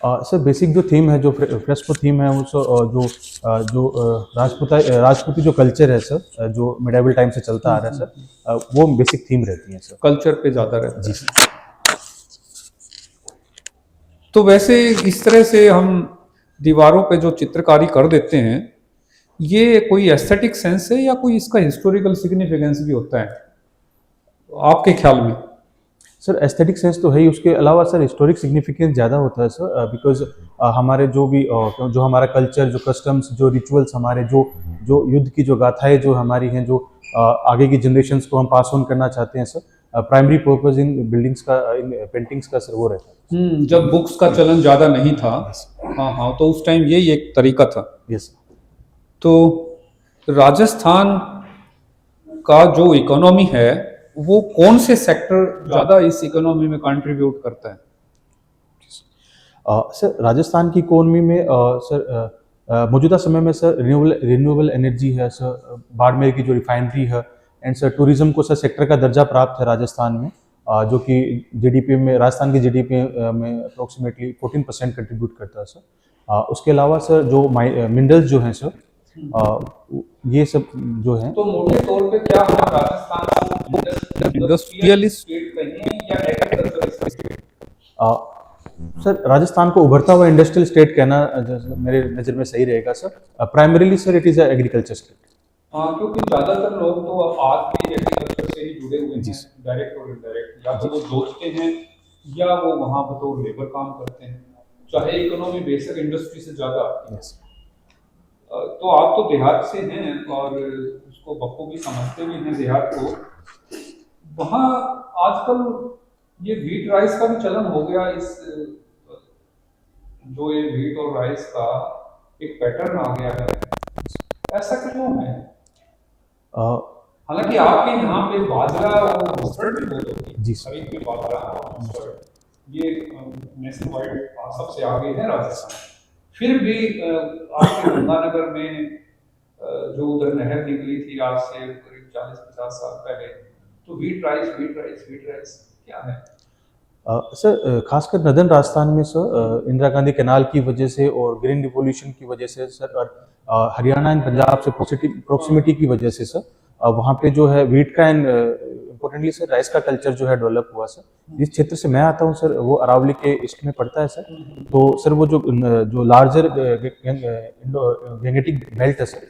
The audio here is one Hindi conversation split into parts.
सर बेसिक जो थीम है, जो फ्रेस्को थीम है, वो राजपूती जो कल्चर है सर, जो मिडाइवल टाइम से चलता आ रहा है सर, वो बेसिक थीम रहती है सर। कल्चर पे ज्यादा रहता जी है। सर। तो वैसे इस तरह से हम दीवारों पे जो चित्रकारी कर देते हैं, ये कोई एस्थेटिक सेंस है या कोई इसका हिस्टोरिकल सिग्निफिकेंस भी होता है आपके ख्याल में? सर एस्थेटिक सेंस तो है ही, उसके अलावा सर हिस्टोरिक सिग्निफिकेंस ज़्यादा होता है सर, बिकॉज हमारे जो हमारा कल्चर, जो कस्टम्स, जो रिचुअल्स हमारे, जो जो युद्ध की जो गाथाएं जो हमारी हैं, जो आगे की जनरेशन्स को हम पास ऑन करना चाहते हैं sir, primary purpose in buildings का, इन पेंटिंग्स का सर वो रहता है। जब बुक्स का चलन ज्यादा नहीं था। यस। हाँ हाँ, तो उस टाइम यही एक तरीका था। यस। तो राजस्थान का जो इकोनॉमी है, वो कौन से सेक्टर ज्यादा इस इकोनॉमी में कंट्रीब्यूट करता है? सर राजस्थान की इकोनॉमी में सर मौजूदा समय में सर रिन्यूएबल एनर्जी है सर, बाड़मेर की जो रिफाइनरी है, एंड सर टूरिज्म को सर सेक्टर का दर्जा प्राप्त है राजस्थान में, जो कि जीडीपी में, राजस्थान की जीडीपी में अप्रोक्सीमेटली 14% कंट्रीब्यूट करता है सर। उसके अलावा सर जो मिनरल्स जो हैं सर, ये सब जो हैं। तो मोटे तौर पे क्या हम राजस्थान को इंडस्ट्रियलिस्ट स्टेट कहें या एग्रीकल्चर स्टेट? सर राजस्थान को उभरता हुआ इंडस्ट्रियल स्टेट कहना मेरे नज़र में सही रहेगा sir. Primarily sir it is agriculture state. हाँ, क्योंकि ज्यादातर लोग तो आज भी एग्रीकल्चर से ही जुड़े हुए जी हैं, सर। डायरेक्ट और इनडायरेक्ट। या तो वो जोतते हैं या वो वहां बतौर लेबर काम करते हैं, चाहे इकोनॉमी बेसिक इंडस्ट्री से ज्यादा आती है। यस। तो आप तो देहात से हैं और उसको बखूबी समझते भी हैं देहात को। वहाँ आजकल ये व्हीट राइस का भी चलन हो गया। इस जो ये व्हीट और राइस का एक पैटर्न आ गया है, ऐसा क्यों है? हालांकि आपके यहाँ पे बाजरा और मस्टर्ड भी बहुत होती है। जी सर। खरीफ में बाजरा और मस्टर्ड ये नेशनल वाइड सबसे आगे है राजस्थान। फिर भी आपके गंगानगर में जो उधर नहर निकली थी आज से करीब 40-50 साल पहले, तो wheat rice wheat rice wheat rice क्या है? सर खासकर नदन राजस्थान में सर, इंदिरा गांधी कैनाल की वजह से और ग्रीन रिवॉल्यूशन की वजह से सर, और हरियाणा एंड पंजाब से प्रोक्सिमिटी की वजह से सर, वहाँ पे जो है व्हीट का एंड इम्पोर्टेंटली सर राइस का कल्चर जो है डेवलप हुआ सर। जिस क्षेत्र से मैं आता हूँ सर, वो अरावली के ईस्ट में पड़ता है सर। तो सर वो जो लार्जर गैंगेटिक बेल्ट है सर,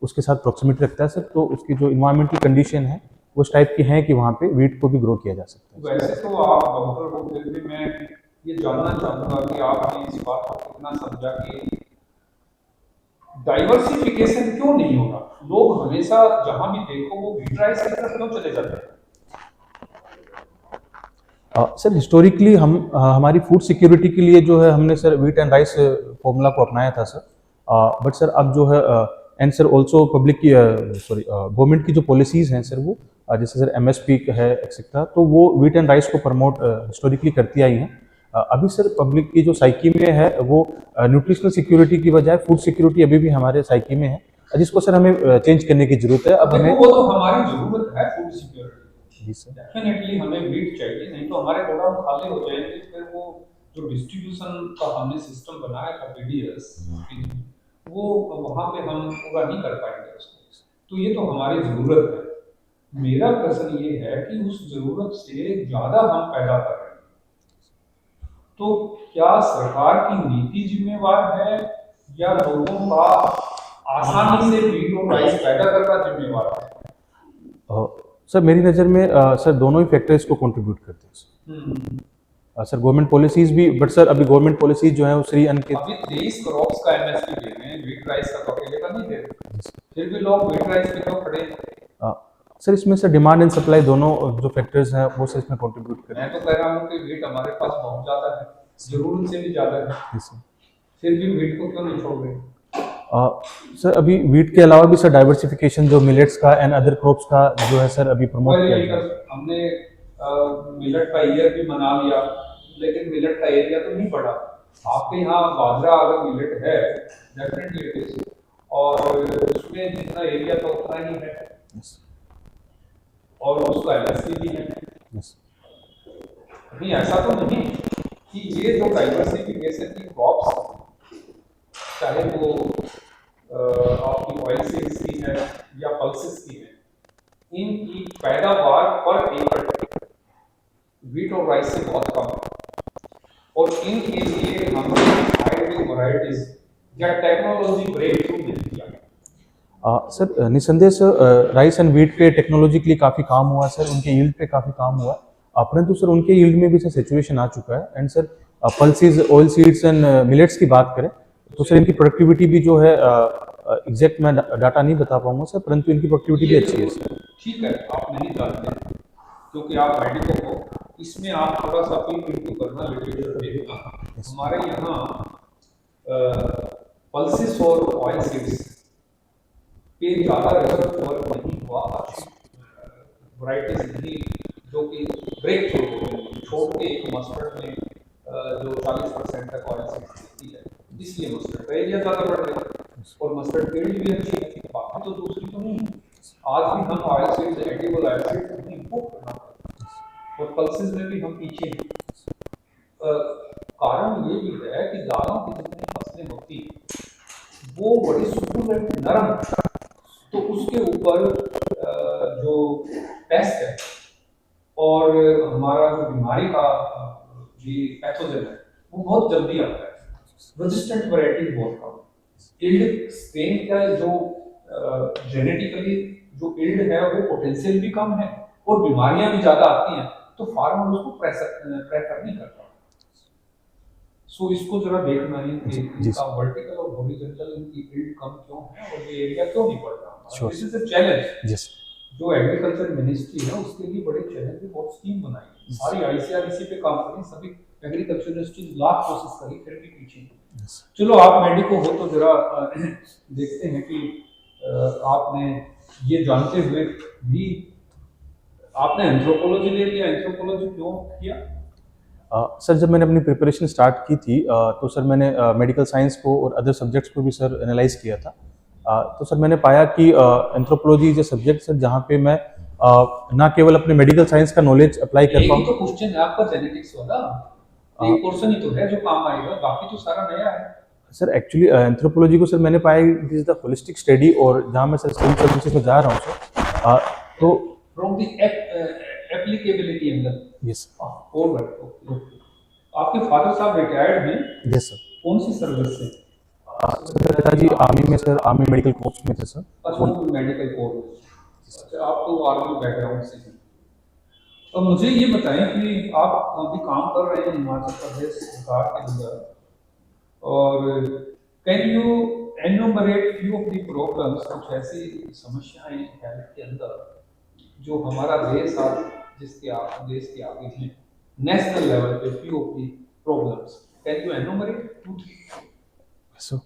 उसके साथ प्रोक्सिमिटी रखता है सर, तो उसकी जो इन्वायरमेंटल कंडीशन है उस टाइप की है कि वहाँ पे वीट को भी ग्रो किया जा सकता है। वैसे तो आप डॉक्टर हो, फिर भी मैं ये जानना चाहूंगा कि आपने इस बात को कितना समझा कि डाइवर्सिफिकेशन क्यों नहीं हो रहा? लोग हमेशा जहां भी देखो वो व्हीट राइस की तरफ क्यों चले जाते हैं? सर हिस्टोरिकली हमारी फूड सिक्योरिटी के लिए जो है हमने sir wheat and rice formula को अपनाया था सर। बट सर अब जो है, एंड सर ऑल्सो पब्लिक की, सॉरी, गवर्नमेंट की जो पॉलिसीज़ हैं सर, वो जैसे सर एमएसपी है एक्सेट्रा, तो वो व्हीट एंड राइस को प्रमोट हिस्टोरिकली करती आई हैं। अभी सर पब्लिक की जो साइकी में है वो न्यूट्रिशनल सिक्योरिटी की बजाय फूड सिक्योरिटी अभी भी हमारे साइकी में है, जिसको सर हमें चेंज करने की जरूरत है। अब हमें, वो तो हमारी जरूरत है फूड सिक्योरिटी। जी सर। डेफिनेटली हमें व्हीट चाहिए, नहीं तो हमारे गोडाउन खाली हो जाएंगे। फिर वो जो डिस्ट्रीब्यूशन का हमने सिस्टम बनाया था पीडीएस, वो वहां पे हम पूरा नहीं कर पाएंगे उसको। तो ये तो हमारी जरूरत है। मेरा प्रश्न ये है कि उस जरूरत से ज्यादा हम पैदा कर रहे हैं, तो क्या सरकार की नीति जिम्मेवार है या लोगों का आसानी से व्हीट और राइस पैदा करना जिम्मेवार है? सर मेरी नज़र में सर दोनों ही फैक्टर्स को कंट्रीब्यूट करते हैं सर। सर गवर्नमेंट पॉलिसीज भी, बट सर अभी गवर्नमेंट पॉलिसीज जो है वो श्री अन्न के, अभी 23 क्रॉप्स का एमएसपी दे रहे हैं, व्हीट राइस का तो अकेले का नहीं दे रहे। फिर भी लोग व्हीट राइस पे क्यों खड़े हैं? सर इसमें सर डिमांड एंड सप्लाई दोनों जो फैक्टर्स हैं वो सर इसमें कंट्रीब्यूट कर रहे मैं तो कह रहा हूँ कि व्हीट हमारे पास बहुत ज्यादा है, जरूरत से भी ज्यादा है, हैं सर। फिर भी व्हीट को क्यों नहीं छोड़ रहे? सर अभी वीट के अलावा भी सर डाइवर्सिफिकेशन जो मिलेट्स का एंड अदर क्रॉप्स का जो है सर अभी प्रमोट किया जा रहा है। हमने मिलेट का ईयर भी मना लिया, लेकिन मिलेट का एरिया तो नहीं बढ़ा। आपके यहाँ बाजरा अगर मिलेट है, डेफिनेटली इट इज, और उसमें जितना एरिया तो उतना ही है, Yes. और उसका एमएसपी भी है। Yes. नहीं, ऐसा तो नहीं कि कि ये जो डाइवर्सिफिकेशन की क्रॉप्स, चाहे वो आपकी ऑयल सीड्स की है या पल्सेस की है, इनकी पैदावार पर एकड़ वीट और राइस से बहुत कम है, और इनके लिए हमने हाइब्रिड वैरायटीज या टेक्नोलॉजी ब्रेक थ्रू नहीं किया। सर निसंदेह सर राइस एंड वीट पे टेक्नोलॉजी के लिए काफ़ी काम हुआ सर, उनके यील्ड पे काफ़ी काम हुआ, परंतु सर उनके यील्ड में भी सर सिचुएशन आ चुका है। And sir pulses, oil seeds and millets की बात करें तो सर इनकी प्रोडक्टिविटी भी जो है एग्जैक्ट मैं डाटा नहीं बता पाऊंगा सर, परंतु इनकी प्रोडक्टिविटी भी अच्छी है सर। ठीक है, आप नहीं जानते क्योंकि आप मेडिको हो, इसमें आप थोड़ा सा इंटू करना, लिटरेचर देखना। हमारे यहाँ पल्सेस और ऑयल सीड्स पे ज़्यादा रिसर्च वर्क नहीं हुआ, वैरायटीज नहीं जो कि ब्रेक थ्रू हो गई। छोटे एक मस्टर्ड में जो 40% तक ऑयल सीड्स देती है, इसलिए मस्टर्ड का एरिया ज़्यादा बढ़ गया और मस्टर्ड फील्ड भी अच्छी है, बाकी तो दूसरी तो नहीं है। आज भी हम oil seeds, edible oil seeds हमें इंपोर्ट करना पड़ता है और पल्सेस में भी हम पीछे हैं। कारण ये भी है कि दालों की जितनी फसलें होती हैं वो बड़ी सुकुलेंट नरम, तो उसके ऊपर जो पेस्ट है और हमारा जो बीमारी का भी पैथोजन है वो बहुत जल्दी आता है। रेजिस्टेंट वैरायटी बहुत कम, इल्ड स्ट्रेन का जो जेनेटिकली जो इल्ड है वो पोटेंशियल भी कम है और बीमारियां भी ज्यादा आती हैं, तो फार्मर उसको प्रेफर नहीं करता। सो इसको जरा देखना है कि इनका वर्टिकल और हॉरिजॉन्टल इनकी इल्ड कम क्यों है और ये एरिया क्यों नहीं बढ़ रहा। This is a challenge. Yes, जो एग्रीकल्चर मिनिस्ट्री है उसके लिए बड़े चैलेंज भी, बहुत स्कीम बनाई, सारी आईसीआर इसी पे काम करी, सभी एग्रीकल्चर मिनिस्ट्री लाख कोशिश करी, फिर भी पीछे। चलो आप मेडिको हो तो जरा देखते हैं कि आपने ये जानते हुए भी आपने एंथ्रोपोलॉजी ले लिया। एंथ्रोपोलॉजी क्यों किया? सर जब मैंने अपनी प्रिपरेशन स्टार्ट की थी तो सर मैंने मेडिकल साइंस को और अदर सब्जेक्ट्स को भी सर एनालाइज किया था। तो सर मैंने पाया कि anthropology is a subject sir जहाँ पे मैं ना केवल अपने मेडिकल साइंस का नॉलेज अप्लाई कर पाऊँ। तो क्वेश्चन है आपका जेनेटिक्स वाला, एक पोर्शन ही तो है जो काम आएगा, बाकी तो सारा नया है। सर एक्चुअली एंथ्रोपोलॉजी को सर मैंने पाया this is the holistic study, और जहाँ मैं सर सिविल सर्विसेज में जा रहा हूँ सर, तो from the applicability angle. Yes alright. आपके फादर साहब रिटायर्ड हैं? Yes sir. कौन सी सर्विस से? सर पिताजी आर्मी में सर, आर्मी मेडिकल कोर्स में थे सर। अच्छा, मेडिकल कोर्स। अच्छा, आप तो आर्मी बैकग्राउंड से हैं। तो मुझे ये बताएं कि आप अभी काम कर रहे हैं हिमाचल प्रदेश सरकार के अंदर, और can you enumerate few of the problems, कुछ ऐसी समस्याएं हेल्थ के अंदर जो हमारा देश आज देश के आगे हैं नेशनल लेवल पे, few of the problems, can you enumerate 2-3? Sir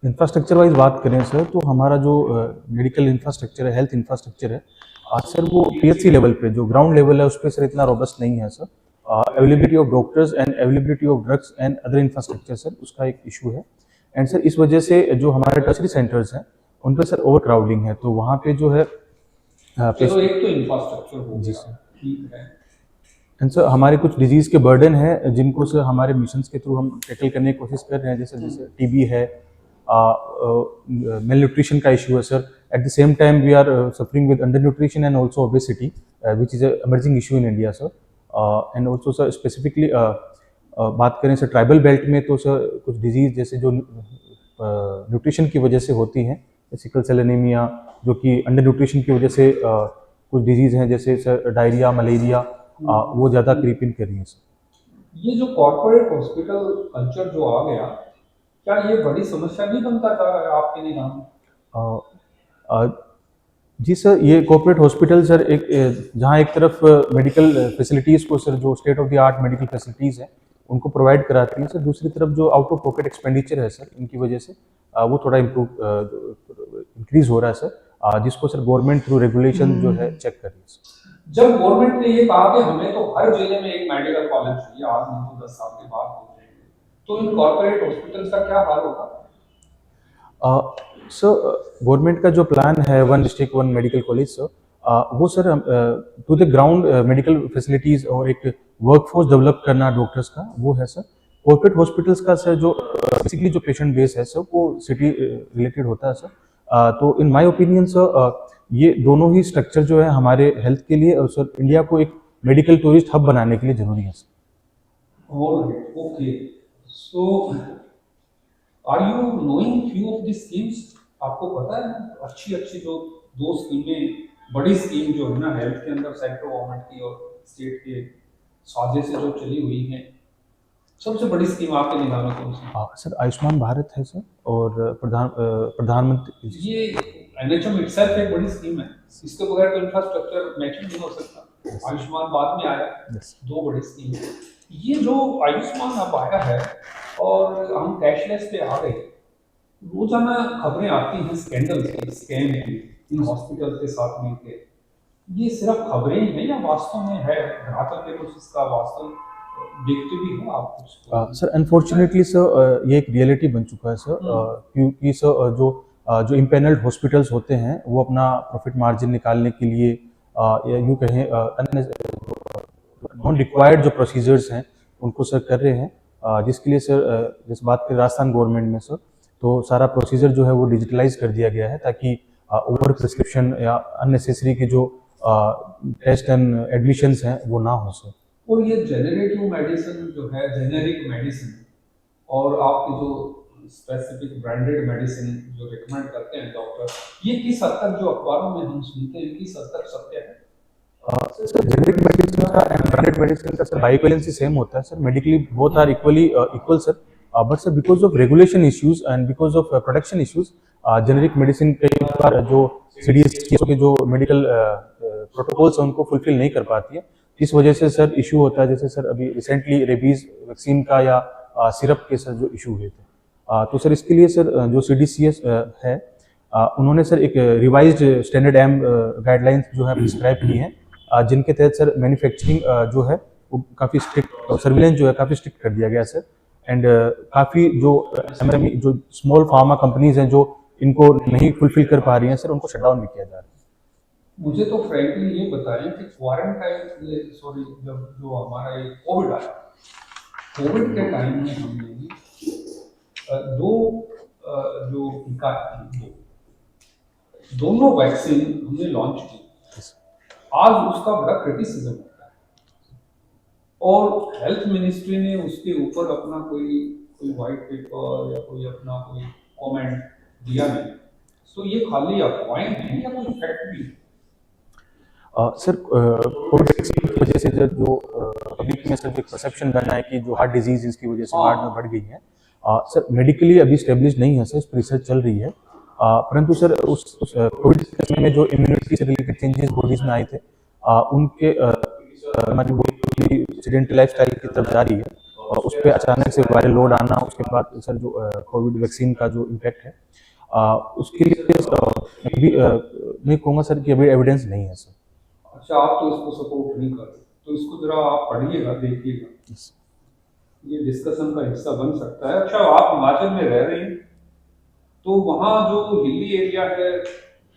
infrastructure wise बात करें सर, तो हमारा जो मेडिकल इंफ्रास्ट्रक्चर है, हेल्थ इंफ्रास्ट्रक्चर है सर, वो पीएचसी लेवल पे जो ग्राउंड लेवल है उस पर सर इतना रोबस्ट नहीं है sir. Availability of doctors and availability of drugs and other infrastructure sir, उसका एक इशू है। एंड सर इस वजह से जो हमारे टर्शरी सेंटर्स हैं उन पर सर ओवर क्राउडिंग है, तो वहाँ पे जो है चलो एक तो इंफ्रास्ट्रक्चर हो जी गया, सर, ठीक है। एंड सर हमारे कुछ डिजीज के बर्डन है जिनको सर हमारे मिशंस के थ्रू हम टैकल करने की कोशिश कर रहे हैं, जैसे टीबी है, मेल न्यूट्रिशन का इशू है sir. At the same time we are suffering with under nutrition and also obesity which is emerging issue in India sir. And also sir specifically बात करें सर ट्राइबल बेल्ट में, तो सर कुछ डिजीज जैसे जो न्यूट्रिशन की वजह से होती हैं, सिकल सेल एनीमिया, जो कि अंडर न्यूट्रिशन की वजह से कुछ डिजीज हैं जैसे सर डायरिया, मलेरिया, वो ज़्यादा क्रीप इन कर रही हैं सर। ये जो कॉर्पोरेट हॉस्पिटल कल्चर जो आ गया, क्या ये बड़ी समस्या नहीं बनता जा रहा है आपके निगाह? जी सर, ये कॉर्पोरेट हॉस्पिटल सर एक जहाँ एक तरफ मेडिकल फैसिलिटीज़ को सर जो state of the art medical facilities हैं उनको प्रोवाइड कराती हैं सर, दूसरी तरफ जो आउट ऑफ पॉकेट एक्सपेंडिचर है सर इनकी वजह से वो थोड़ा इंक्रीज हो रहा है सर, जिसको सर गवर्नमेंट थ्रू रेगुलेशन जो है चेक कर रही है सर। जब गवर्नमेंट ने ये कहा कि हमें तो हर जिले में एक मेडिकल कॉलेज चाहिए, आज नहीं तो 10 साल के बाद हो जाएंगे, तो इन कॉर्पोरेट हॉस्पिटल का क्या हाल होगा? सर गवर्नमेंट का जो प्लान है 1 डिस्ट्रिक्ट 1 मेडिकल कॉलेज सर, वो sir to the ground medical facilities और एक वर्कफोर्स डेवलप करना डॉक्टर्स का, वो है सर। कॉर्पोरेट हॉस्पिटल्स का सर जो बेसिकली जो पेशेंट बेस है सर, वो सिटी रिलेटेड होता है सर। तो इन माय ओपिनियन सर, ये दोनों ही स्ट्रक्चर जो है हमारे हेल्थ के लिए और सर इंडिया को एक मेडिकल टूरिस्ट हब बनाने के लिए जरूरी है sir. Alright, okay. So, are you knowing few of these schemes? आपको पता है अच्छी अच्छी जो दो स्कीमें, बड़ी स्कीम जो है ना हेल्थ के अंदर सेंट्रल गवर्नमेंट की और स्टेट के साझे से जो चली हुई है, सबसे बड़ी स्कीम आपके निगाह में कौन सी है? सर आयुष्मान भारत है सर, और प्रधानमंत्री ये एनएचएम इटसेल्फ एक बड़ी स्कीम है, इसके बगैर तो इंफ्रास्ट्रक्चर मैचिंग नहीं हो सकता। आयुष्मान बाद में आया, Yes. दो बड़ी स्कीम है। ये जो आयुष्मान अब आया है और हम कैशलेस पे आ गए, रोजाना खबरें आती हैं स्कैंडल की, स्कैम की, इन हॉस्पिटल के साथ मिलके। ये सिर्फ खबरें ही हैं या वास्तव में है, धरातल पे कुछ इसका वास्तव देखते भी हो आप कुछ? सर अनफॉर्चुनेटली सर, ये एक रियलिटी बन चुका है सर। क्योंकि सर जो इम्पेनल्ड हॉस्पिटल्स होते हैं वो अपना प्रॉफिट मार्जिन निकालने के लिए या यूँ कहें नॉन रिक्वायर्ड जो प्रोसीजर्स हैं उनको सर कर रहे हैं। जिसके लिए सर जिस बात की राजस्थान गवर्नमेंट में सर, तो सारा प्रोसीजर जो है वो डिजिटलाइज कर दिया गया है, ताकि ओवर प्रिस्क्रिप्शन या अननेसेसरी के जो टेस्ट एंड एडमिशंस हैं वो ना हो सर। और ये जेनरेटिव मेडिसिन जो है, जेनेरिक मेडिसिन, और आपकी जो स्पेसिफिक ब्रांडेड मेडिसिन जो रिकमेंड करते हैं डॉक्टर, ये किस हद तक जो अखबारों में हम सुनते हैं, किस हद तक सत्य है? सर जेनेरिक मेडिसिन का एंड ब्रांडेड मेडिसिन का सर बायोवैलेंसी सेम होता है sir, medically both are equal sir. But sir because of regulation issues and because of production issues, generic medicine कई बार जो CDSCO के जो मेडिकल प्रोटोकॉल्स हैं उनको फुलफिल नहीं कर पाती है। इस वजह से सर इशू होता है, जैसे सर अभी रिसेंटली रेबीज वैक्सीन का या सिरप के सर जो इशू हुए थे। तो सर इसके लिए सर जो CDCS है, उन्होंने सर एक रिवाइज्ड स्टैंडर्ड एम गाइडलाइंस जो है प्रिस्क्राइब की हैं, जिनके तहत सर मैन्युफैक्चरिंग जो है वो काफ़ी स्ट्रिक्ट, सर्विलेंस जो है काफ़ी स्ट्रिक्ट कर दिया गया सर। एंड काफ़ी जो MSME जो स्मॉल फार्मा कंपनीज हैं जो इनको नहीं फुलफिल कर पा रही हैं सर, उनको शट डाउन भी किया जा रहा है। मुझे तो फ्रैंकली ये बताएं कि क्वारंटाइन, सॉरी, जब जो हमारा ये कोविड आया, कोविड के टाइम में हमने दो जो टीका दोनों वैक्सीन हमने लॉन्च की। आज उसका बड़ा क्रिटिसिज्म होता है और हेल्थ मिनिस्ट्री ने उसके ऊपर अपना कोई वाइट पेपर या कोई अपना कोई कमेंट दिया नहीं। तो ये खाली अफवाहें हैं या कोई फैक्ट भी है? सर कोविड वैक्सीन की वजह से जो पब्लिक में सर एक परसेप्शन बना है कि जो हार्ट डिजीज इसकी वजह से हार्ट में बढ़ गई है, सर मेडिकली अभी स्टेब्लिश नहीं है सर, इस पर रिसर्च चल रही है। परंतु सर उस कोविड के समय में जो इम्यूनिटी से रिलेटेड चेंजेस बॉडीज में आए थे, उनके हमारी बॉडी एक्सीडेंटल लाइफस्टाइल की तरफ जा रही है, और उस पर अचानक से वायरल लोड आना, उसके बाद सर जो कोविड वैक्सीन का जो इम्पैक्ट है, उसके लिए अभी मैं कहूँगा सर कि अभी एविडेंस नहीं है सर। अच्छा, आप तो इसको सपोर्ट नहीं करते, तो इसको जरा आप पढ़िएगा, देखिएगा, ये डिस्कशन का हिस्सा बन सकता है। अच्छा, आप हिमाचल में रह रहे हैं, तो वहाँ जो हिली एरिया है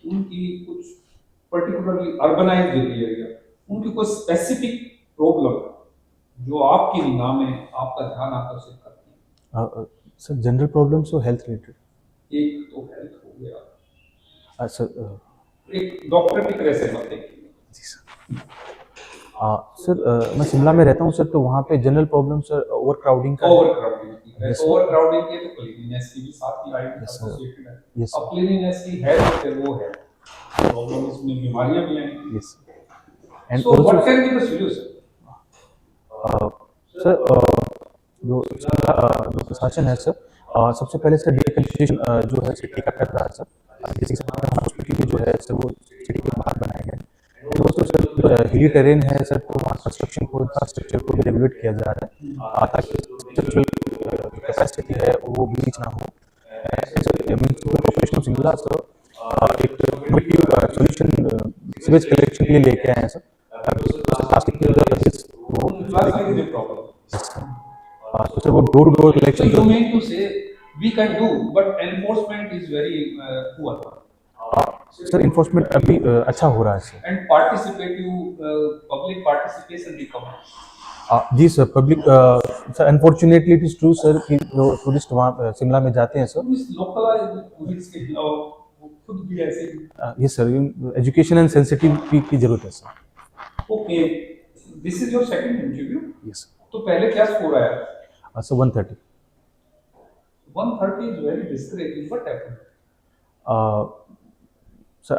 उनकी कुछ पर्टिकुलरली अर्बनाइज्ड हिली एरिया, उनकी कोई स्पेसिफिक प्रॉब्लम जो आपकी निगाह में आपका ध्यान आकर्षित करती है? सर जनरल प्रॉब्लम्स और हेल्थ रिलेटेड। एक तो हेल्थ हो गया, सर एक डॉक्टर की तरह से मत देखिए। जी सर, मैं शिमला में रहता हूँ सर, तो वहाँ पे general problem sir over crowding का। ओवर क्राउडिंग की तो क्लीनिनेस की भी साथ ही आई एसोसिएटेड है। Yes, अब क्लीनिनेस की है तो फिर वो है प्रॉब्लम, इसमें बीमारियां भी आएंगी। Yes and so what can be the solution? Sir जो प्रशासन है सर, सबसे पहले सर डिकंजेशन जो है सिटी का कर रहा है सर, जैसे हॉस्पिटल जो है सर वो सिटी के बाहर बनाए गए। दोस्तों सर हिली टेरेन है सर, तो वहाँ कंस्ट्रक्शन को, इंफ्रास्ट्रक्चर को भी रेगुलेट किया जा रहा है, ताकि जो कैपेसिटी है वो बीच ना हो। Municipal corporation of Shimla sir एक सोल्यूशन सीवेज कलेक्शन के लिए लेके आए हैं सर, प्लास्टिक की तो सर वो door to door collection. So you mean to say we can do, but enforcement is very poor. Sir enforcement अभी अच्छा हो रहा है sir. And participative public participation भी कम है। जी sir, public sir unfortunately it is true sir कि जो टूरिस्ट वहाँ शिमला में जाते हैं सर, टूरिस्ट लोकल टूरिस्ट के अलावा वो खुद भी ऐसे ही। ये सर एजुकेशन एंड सेंसिटिविटी की ज़रूरत है sir. Okay, this is your second interview. Yes तो पहले क्या स्कोर आया? Sir 130। 130 is very discouraging, what happened? Sir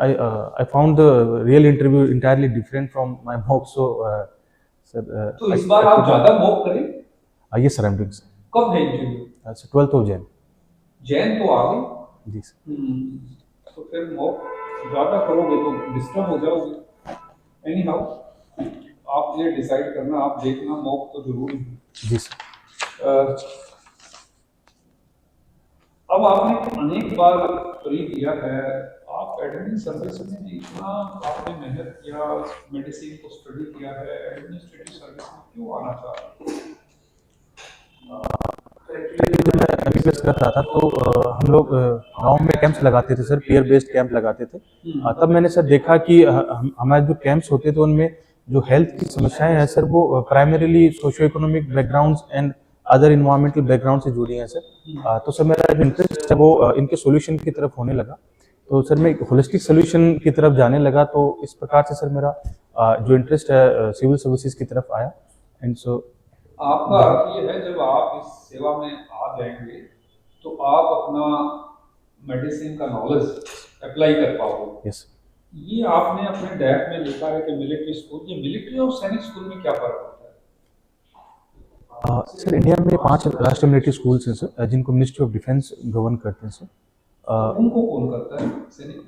I found the real interview entirely different from my mock, so sir तो इस बार आप ज्यादा मॉक करें। yes sir, I'm doing sir. कब है interview? Sir 12th of Jan। Jain तो आ गई। जी सर। तो फिर मॉक ज्यादा करोगे तो डिस्टर्ब हो जाओगे। एनी हाउ, आप ये डिसाइड करना, आप देखना, मॉक तो जरूरी है। जी सर। अब आपने अनेक बार प्री किया है, आप एडमिन सर्विस में इतना आपने मेहनत किया, मेडिसिन को स्टडी किया है, एडमिनिस्ट्रेटिव सर्विस में क्यों आना चाह रहे हैं? एक्चुअली जब मैं एमबीबीएस करता था तो हम लोग गांव में कैंप्स लगाते थे सर, पीयर बेस्ड कैंप लगाते थे। तब मैंने सर देखा कि हमारे जो कैंप्स होते थे उनमें जो हेल्थ की समस्याएं हैं सर, वो primarily socio economic backgrounds and other environmental background से जुड़ी हैं सर। तो सर मेरा जो इंटरेस्ट है वो इनके सॉल्यूशन की तरफ होने लगा। तो सर मैं होलिस्टिक सोल्यूशन की तरफ जाने लगा। तो इस प्रकार से सर मेरा जो इंटरेस्ट है सिविल सर्विसेज की तरफ आया। एंड सो आपका अर्थ ये है, जब आप इस सेवा में आ जाएंगे तो आप अपना मेडिसिन का नॉलेज अप्लाई कर पाओगे। यस ये आपने अपने डैप में लिखा है कि मिलिट्री स्कूल, ये मिलिट्री और सैनिक स्कूल में क्या फर्क होता है? सर इंडिया में 5 राष्ट्रीय मिलिट्री स्कूल्स हैं सर, जिनको मिनिस्ट्री ऑफ डिफेंस गवर्न करते हैं सर। उनको कौन करता है? सैनिक?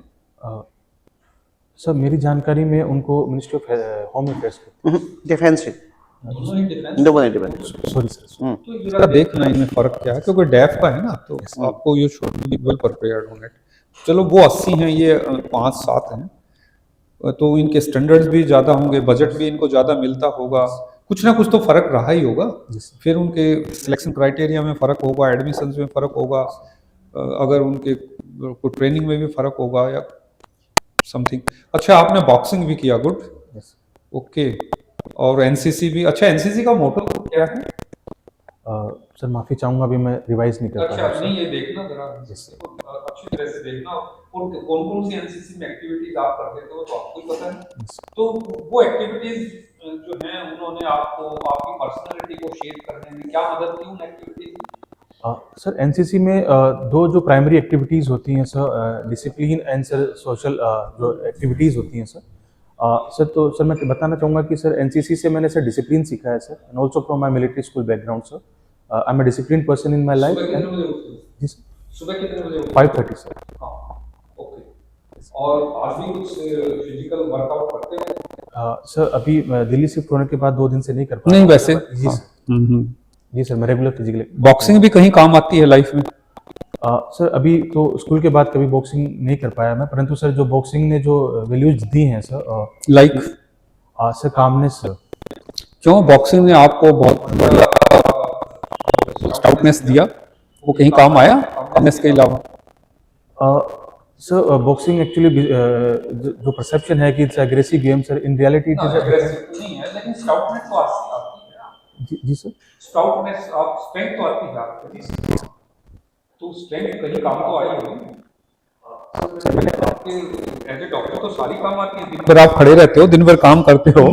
सर मेरी जानकारी में उनको मिनिस्ट्री ऑफ होम अफेयर्स करते डिफेंस से दोनों ही डिफेंस। दो बने डिफेंस। हैं। Sorry sir. तो जरा देखना इनमें फर्क क्या है, क्योंकि डैफ का है ना, तो आपको ये should be well prepared on it. चलो वो 80 हैं, ये 5-7 हैं, तो इनके स्टैंडर्ड्स भी ज़्यादा होंगे, बजट भी इनको ज़्यादा मिलता होगा, कुछ ना कुछ तो फ़र्क रहा ही होगा। फिर उनके सिलेक्शन क्राइटेरिया में फ़र्क होगा, एडमिशन्स में फ़र्क होगा, अगर उनके को ट्रेनिंग में भी फ़र्क होगा या समथिंग। अच्छा, आपने बॉक्सिंग भी किया, गुड, ओके। और एनसीसी भी। अच्छा, एनसीसी का मोटो क्या है? सर माफ़ी चाहूँगा, अभी मैं रिवाइज नहीं कर अच्छा, पाया। नहीं ये देखना जरा अच्छी तरह से देखना, और कौन कौन सी एनसीसी में एक्टिविटीज आप करते थे वो तो आपको ही पता है। तो वो एक्टिविटीज जो हैं, उन्होंने आपको आपकी पर्सनालिटी को शेप करने में क्या मदद की उन एक्टिविटीज में? सर एनसीसी में दो जो प्राइमरी एक्टिविटीज़ होती हैं sir, discipline and sir social जो एक्टिविटीज़ होती हैं सर। सर तो सर मैं बताना चाहूँगा कि सर एनसीसी से मैंने सर डिसिप्लिन सीखा है sir, and also from my military school background sir. I am a discipline person in my life. सुबह कितने बजे उठते हो? जी सर, सुबह कितने बजे उठते हो? 5:30 सर। हाँ, ओके। और आज भी कुछ फिजिकल वर्कआउट करते हो? सर अभी दिल्ली शिफ्ट होने के बाद 2 दिन से नहीं कर पा नहीं, रहा। वैसे जी सर। जी सर, मैं रेगुलर फिजिकल। बॉक्सिंग भी कहीं काम आती है लाइफ में? सर अभी तो स्कूल के बाद कभी बॉक्सिंग नहीं कर पाया मैं, परंतु सर जो बॉक्सिंग ने जो वैल्यूज दी हैं sir, like sir calmness sir. क्यों बॉक्सिंग ने आपको बहुत बड़ा स्टाउटनेस दिया, वो कहीं काम आया कामनेस के अलावा? सर बॉक्सिंग एक्चुअली जो परसेप्शन है कि it's aggressive game sir, in reality it is aggressive नहीं है, लेकिन स्टाउटनेस तो आती है। जी सर। स्टाउटनेस, आप स्ट्रेंथ तो आती है आपको, तो स्ट्रेंथ कहीं काम तो आई होगी। आपके एज ए डॉक्टर तो सारी काम आती है, दिन भर आप खड़े रहते हो, दिन भर काम करते हो,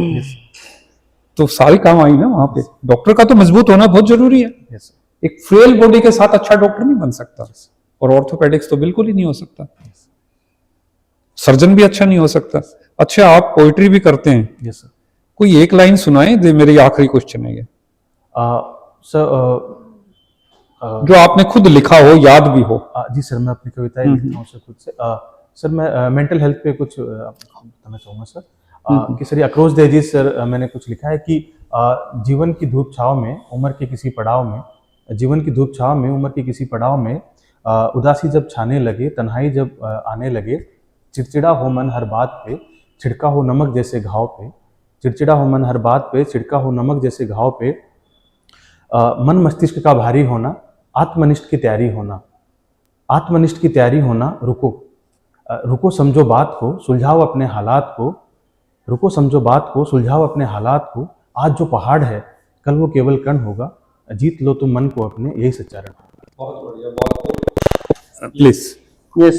तो सारी काम आई ना वहां पे। डॉक्टर का तो मजबूत होना बहुत जरूरी है। यस एक फ्रेल बॉडी के साथ अच्छा डॉक्टर नहीं बन सकता, और ऑर्थोपेडिक्स तो बिल्कुल ही नहीं हो सकता, सर्जन भी अच्छा नहीं हो सकता। अच्छा, आप पोइट्री भी करते हैं? Yes sir. कोई एक लाइन सुनाए, जो मेरी आखिरी क्वेश्चन है ये, सर जो आपने खुद लिखा हो, याद भी हो। जी सर, मैं अपनी कविताएं लिखता हूँ सर खुद से। सर मैं मेंटल हेल्थ पे कुछ आपको बताना चाहूँगा सर, कि sir across the ages sir मैंने कुछ लिखा है कि जीवन की धूप छाव में उम्र के किसी पड़ाव में, जीवन की धूप छाव में उम्र के किसी पड़ाव में, उदासी जब छाने लगे, तन्हाई जब आने लगे, चिड़चिड़ा हो मन हर बात पे, छिड़का हो नमक जैसे घाव पे, चिड़चिड़ा हो मन हर बात पे, छिड़का हो नमक जैसे घाव पे, मन मस्तिष्क का भारी होना, आत्मनिष्ठ की तैयारी होना, आत्मनिष्ठ की तैयारी होना, रुको, रुको समझो बात को, सुलझाओ अपने हालात को, रुको समझो बात को, सुलझाओ अपने हालात को, आज जो पहाड़ है कल वो केवल कण होगा, जीत लो तुम मन को अपने, यही सच्चा रण होगा। बहुत बढ़िया, बहुत प्लीज। Yes,